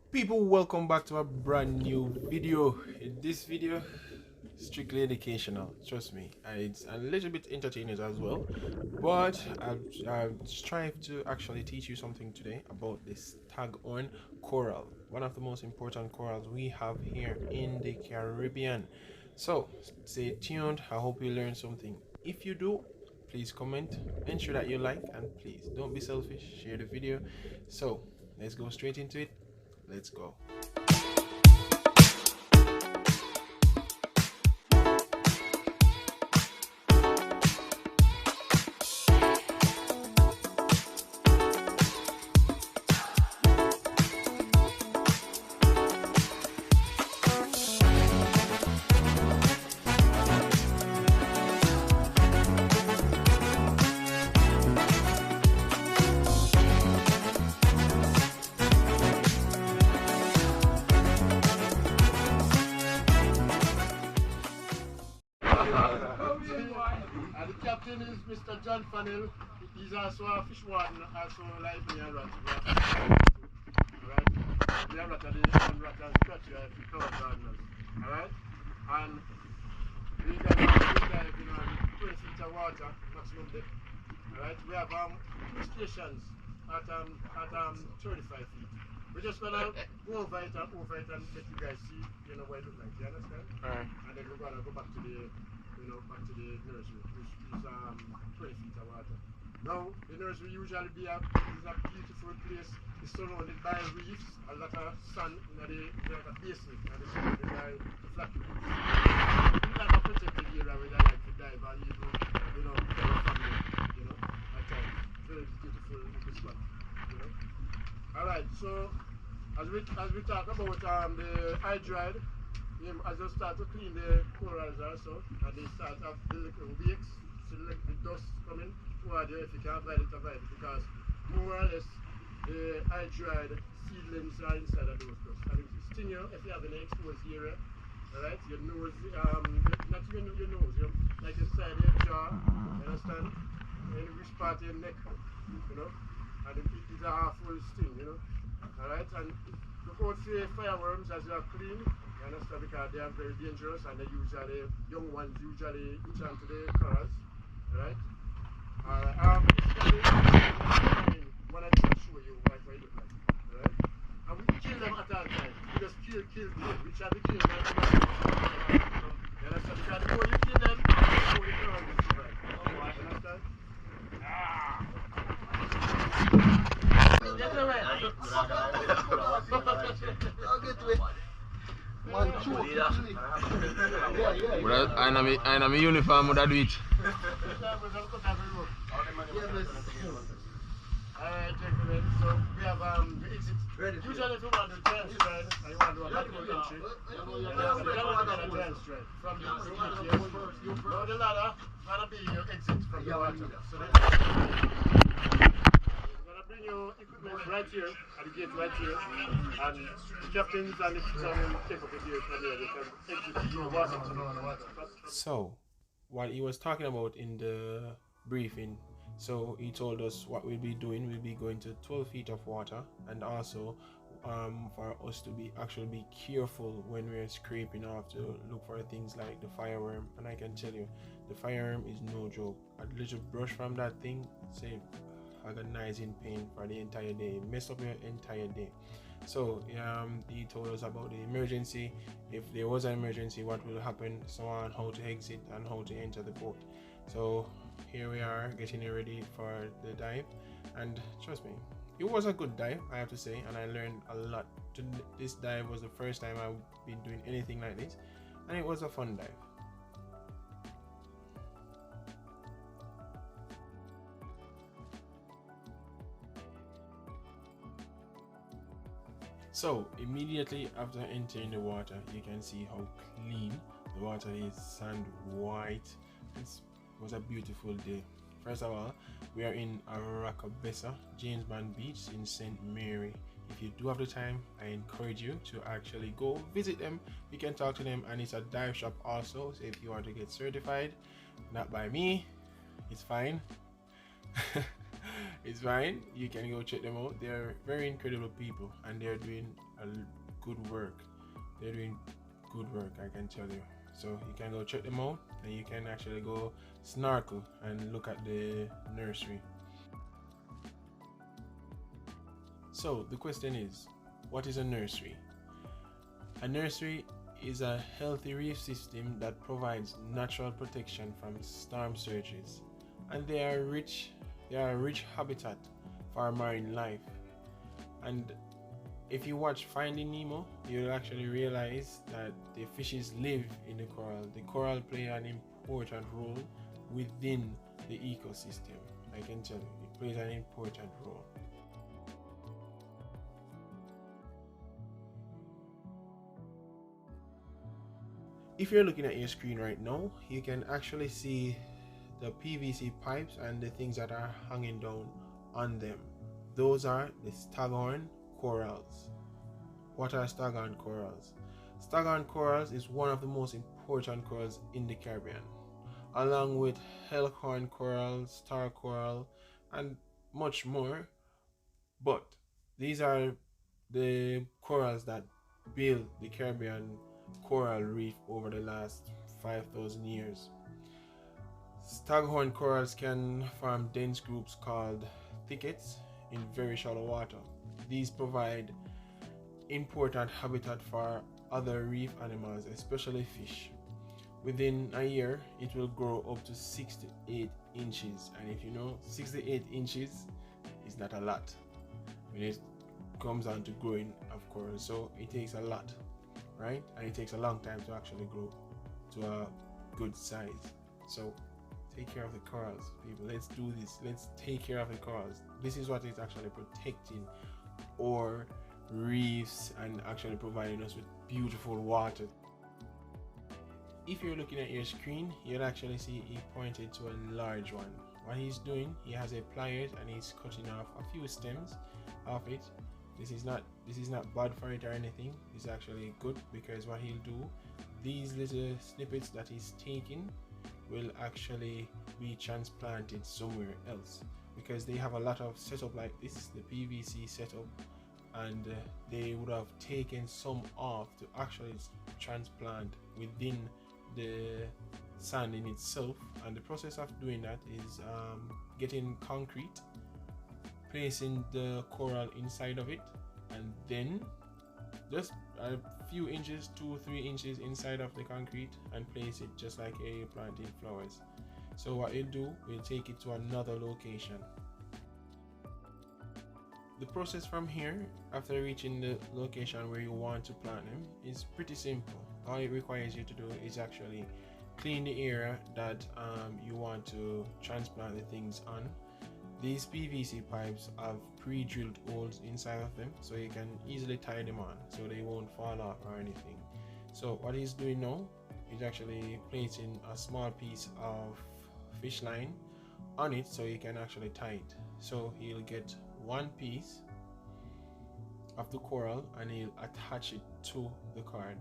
People, welcome back to a brand new video. In this video, strictly educational, trust me, and it's a little bit entertaining as well, but I've tried to actually teach you something today about this Staghorn coral, one of the most important corals we have here in the Caribbean. So stay tuned. I hope you learn something. If you do, please comment, ensure that you like, and please don't be selfish, share the video. So let's go straight into it. Let's go. And the captain is Mr. John Fannell. He's also a fish warden, also like me and Rat. Alright? We have Rat and Rat and Scratch here if you cover gardeners. Alright? And we dive in 20 feet of water, maximum depth. Alright? We have two stations at 35 feet. We're just gonna go over it and let you guys see, what it looks like. You understand? Alright. And then we're gonna go back to the back to the nursery, which is 20 feet of water. Now, the nursery usually is a beautiful place. It's surrounded by reefs, a lot of sun in the basin, and it's surrounded by the flat reefs. It's like a protected area where they like to dive and even, tell a family, at times. Very beautiful spot, Alright, so as we talk about the hydride, as you start to clean the corals also, and they start off the little wakes, so the dust coming toward you. If you can't avoid it, because more or less the hydride seedlings are inside of those dusts. And it will sting you if you have an exposed area. Alright, your nose, not even your nose, like the side of your jaw, you understand? And which part of your neck, and it's a half full sting, Alright, and look out for fireworms as they are clean. You understand, because they are very dangerous, and they usually, young ones usually eat onto the corals, right? Basically, what I just show you what it look like, right? And we kill them at all times. We just kill, which are the kills that we have. You understand, because the more you kill them, the more the corals will survive. You understand? Get away! I'll get away. Man, I'm a uniform would do it. Alright, gentlemen, so we have the exit. Usually if you want to dance stride and you want to do a lateral entry, you can get a dance stride from the gate. Now the ladder gonna be your exit from the water. So bring your equipment right here at the gate right here, and the captains and the take up with you from there. They can exit your water to the water. So, what he was talking about in the briefing, so he told us what we'll be doing. We'll be going to 12 feet of water, and also for us to be careful when we're scraping off to look for things like the fireworm. And I can tell you, the fireworm is no joke. A little brush from that thing, say, agonizing pain for the entire day, mess up your entire day. So he told us about the emergency, if there was an emergency, what will happen, so on, how to exit and how to enter the boat. So here we are getting ready for the dive, and trust me, it was a good dive, I have to say, and I learned a lot. This dive was the first time I've been doing anything like this, and it was a fun dive. So immediately after entering the water, you can see how clean the water is, sand white. It was a beautiful day. First of all, we are in Aracabessa, James Bond Beach in St. Mary. If you do have the time, I encourage you to actually go visit them. You can talk to them, and it's a dive shop also, so if you want to get certified, not by me, it's fine. It's fine. You can go check them out. They're very incredible people, and they're doing a good work. They're doing good work, I can tell you. So you can go check them out, and you can actually go snorkel and look at the nursery. So the question is, what is a nursery? A nursery is a healthy reef system that provides natural protection from storm surges, and they are a rich habitat for marine life. And if you watch Finding Nemo, you'll actually realize that the fishes live in the coral. The coral play an important role within the ecosystem. I can tell you, it plays an important role. If you're looking at your screen right now, you can actually see the PVC pipes and the things that are hanging down on them. Those are the Staghorn corals. What are Staghorn corals? Staghorn corals is one of the most important corals in the Caribbean, along with Elkhorn coral, star coral, and much more. But these are the corals that built the Caribbean coral reef over the last 5,000 years. Staghorn corals can form dense groups called thickets in very shallow water. These provide important habitat for other reef animals, especially fish. Within a year, it will grow up to 6 to 8 inches. And if you know, 6 to 8 inches is not a lot when it comes down to growing of course. So it takes a lot, right? And it takes a long time to actually grow to a good size. So take care of the corals, people. Let's do this. Let's take care of the corals. This is what is actually protecting our reefs and actually providing us with beautiful water. If you're looking at your screen, you'll actually see he pointed to a large one. What he's doing, he has a pliers and he's cutting off a few stems off it. This is not bad for it or anything. It's actually good, because what he'll do, these little snippets that he's taking will actually be transplanted somewhere else, because they have a lot of setup like this, the PVC setup, and they would have taken some off to actually transplant within the sand in itself. And the process of doing that is getting concrete, placing the coral inside of it, and then just a few inches, 2-3 inches inside of the concrete, and place it just like a planting flowers. So what we'll do, we'll take it to another location. The process from here, after reaching the location where you want to plant them, is pretty simple. All it requires you to do is actually clean the area that you want to transplant the things on. These PVC pipes have pre-drilled holes inside of them, so you can easily tie them on so they won't fall off or anything. So what he's doing now is actually placing a small piece of fish line on it so you can actually tie it. So he'll get one piece of the coral and he'll attach it to the card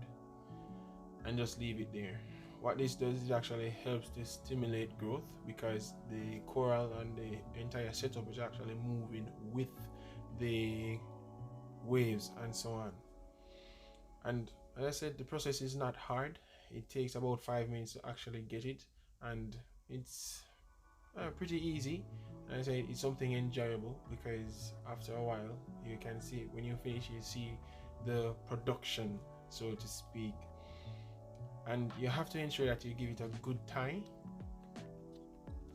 and just leave it there. What this does is actually helps to stimulate growth, because the coral and the entire setup is actually moving with the waves and so on. And as I said, the process is not hard. It takes about 5 minutes to actually get it, and it's pretty easy. And I say it's something enjoyable, because after a while you can see, when you finish, you see the production, so to speak. And you have to ensure that you give it a good tie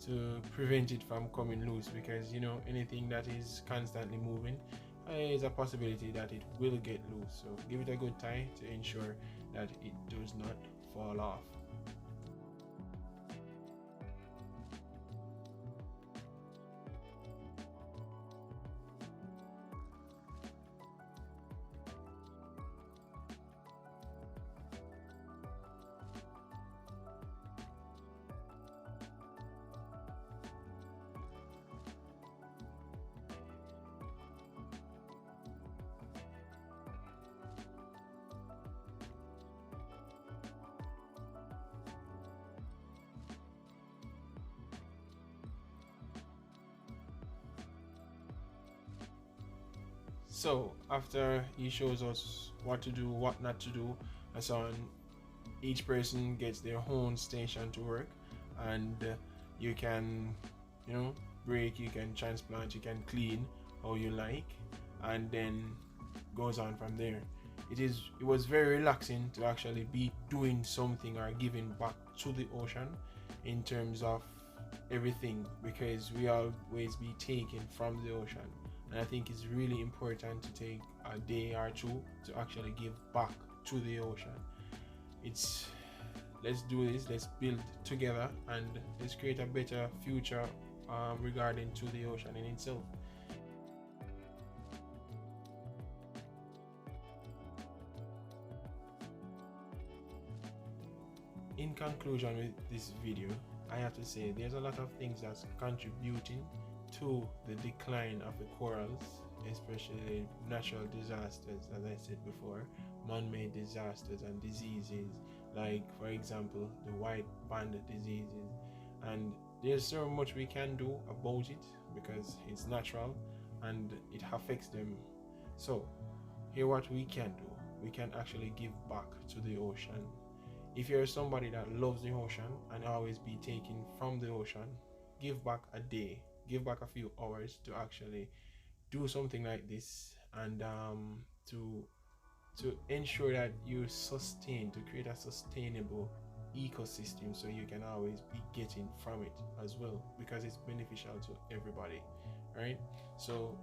to prevent it from coming loose, because you know, anything that is constantly moving, is a possibility that it will get loose. So give it a good tie to ensure that it does not fall off. So after he shows us what to do, what not to do, and so on, each person gets their own station to work, and you can, you know, break, you can transplant, you can clean how you like, and then goes on from there. It was very relaxing to actually be doing something or giving back to the ocean in terms of everything, because we always be taking from the ocean, and I think it's really important to take a day or two to actually give back to the ocean. Let's do this, let's build together, and let's create a better future regarding to the ocean in itself. In conclusion with this video, I have to say there's a lot of things that's contributing to the decline of the corals, especially natural disasters, as I said before, man-made disasters and diseases, like for example the white panda diseases. And there's so much we can do about it because it's natural and it affects them. So here what we can do, we can actually give back to the ocean. If you're somebody that loves the ocean and always be taking from the ocean, give back a day, give back a few hours to actually do something like this, and to ensure that you sustain, to create a sustainable ecosystem, so you can always be getting from it as well, because it's beneficial to everybody, right? So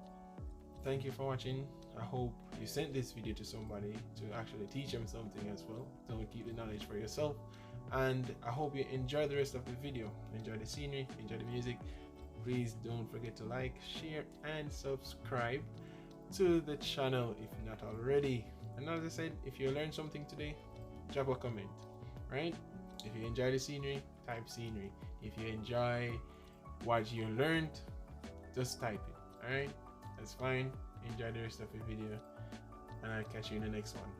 thank you for watching. I hope you sent this video to somebody to actually teach them something as well. Don't keep the knowledge for yourself, and I hope you enjoy the rest of the video. Enjoy the scenery, enjoy the music. Please don't forget to like, share, and subscribe to the channel if not already. And as I said, if you learned something today, drop a comment, right? If you enjoy the scenery, type scenery. If you enjoy what you learned, just type it, alright? That's fine. Enjoy the rest of the video, and I'll catch you in the next one.